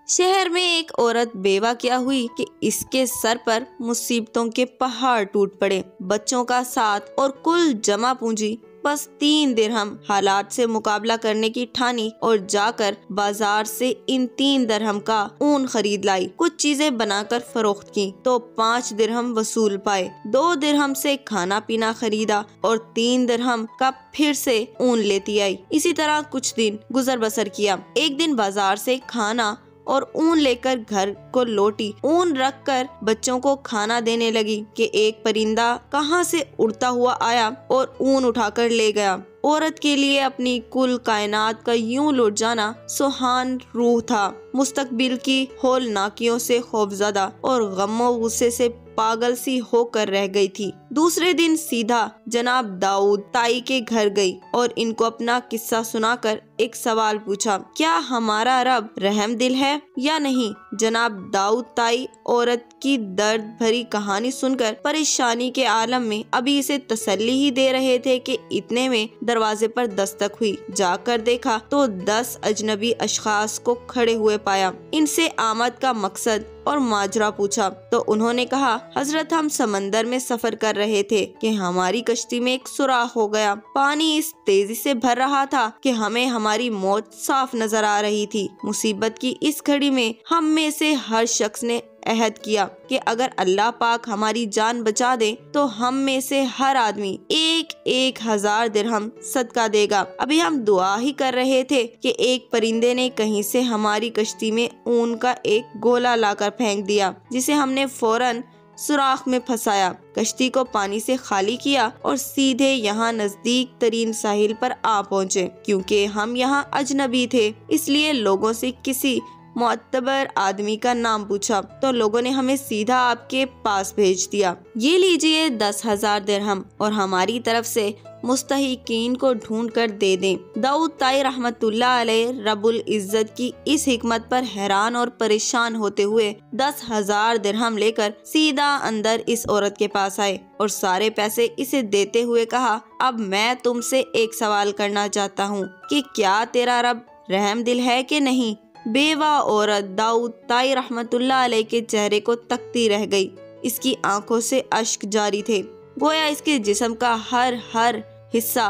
शहर में एक औरत बेवा क्या हुई कि इसके सर पर मुसीबतों के पहाड़ टूट पड़े। बच्चों का साथ और कुल जमा पूंजी बस 3 दिरहम। हालात से मुकाबला करने की ठानी और जाकर बाजार से इन 3 दिरहम का ऊन खरीद लाई। कुछ चीजें बनाकर फरोख्त की तो 5 दिरहम वसूल पाए। 2 दिरहम से खाना पीना खरीदा और 3 दिरहम का फिर से ऊन लेती आई। इसी तरह कुछ दिन गुजर बसर किया। एक दिन बाजार से खाना और ऊन लेकर घर को लौटी। ऊन रखकर बच्चों को खाना देने लगी कि एक परिंदा कहां से उड़ता हुआ आया और ऊन उठाकर ले गया। औरत के लिए अपनी कुल कायनात का यूं लौट जाना सुहान रूह था। मुस्तकबिल की हौलनाकियों से खौफजदा और गमो गुस्से से पागल सी होकर रह गई थी। दूसरे दिन सीधा जनाब दाऊद ताई के घर गई और इनको अपना किस्सा सुनाकर एक सवाल पूछा, क्या हमारा रब रहम दिल है या नहीं? जनाब दाऊद ताई औरत की दर्द भरी कहानी सुनकर परेशानी के आलम में अभी इसे तसल्ली ही दे रहे थे कि इतने में दरवाजे पर दस्तक हुई। जाकर देखा तो 10 अजनबी अशखास को खड़े हुए पाया। इनसे आमद का मकसद और माजरा पूछा तो उन्होंने कहा, हजरत हम समंदर में सफर कर रहे थे कि हमारी कश्ती में एक सुराख हो गया। पानी इस तेजी से भर रहा था कि हमें हमारी मौत साफ नजर आ रही थी। मुसीबत की इस घड़ी में हम में से हर शख्स ने अहद किया कि अगर अल्लाह पाक हमारी जान बचा दे तो हम में से हर आदमी 1,000 दिरहम सदका देगा। अभी हम दुआ ही कर रहे थे कि एक परिंदे ने कहीं से हमारी कश्ती में ऊन का एक गोला लाकर फेंक दिया, जिसे हमने फौरन सुराख में फंसाया। कश्ती को पानी से खाली किया और सीधे यहाँ नजदीक तरीन साहिल पर आ पहुँचे। क्योंकि हम यहाँ अजनबी थे इसलिए लोगों से किसी मुअत्तबर आदमी का नाम पूछा तो लोगों ने हमें सीधा आपके पास भेज दिया। ये लीजिए 10,000 दिरहम और हमारी तरफ से मुस्तहिकीन को ढूंढ कर दे दें। दाऊद ताई रहमतुल्लाह अलैह रब्बुल इज्जत की इस हिकमत पर हैरान और परेशान होते हुए 10,000 दिरहम लेकर सीधा अंदर इस औरत के पास आए और सारे पैसे इसे देते हुए कहा, अब मैं तुमसे एक सवाल करना चाहता हूँ कि क्या तेरा रब रहम दिल है कि नहीं? बेवा औरत दाऊद ताई रहमतुल्लाह अलैह के चेहरे को तकती रह गई। इसकी आंखों से अश्क जारी थे। गोया इसके जिस्म का हर हिस्सा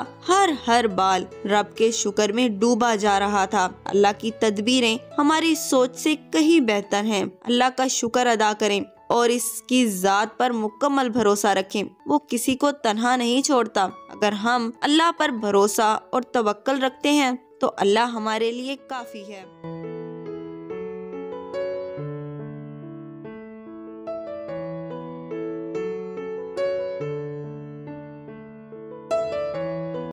हर बाल रब के शुक्र में डूबा जा रहा था। अल्लाह की तदबीरें हमारी सोच से कहीं बेहतर हैं। अल्लाह का शुक्र अदा करें और इसकी जात पर मुकम्मल भरोसा रखें। वो किसी को तन्हा नहीं छोड़ता। अगर हम अल्लाह पर भरोसा और तवक्कल रखते हैं तो अल्लाह हमारे लिए काफी है।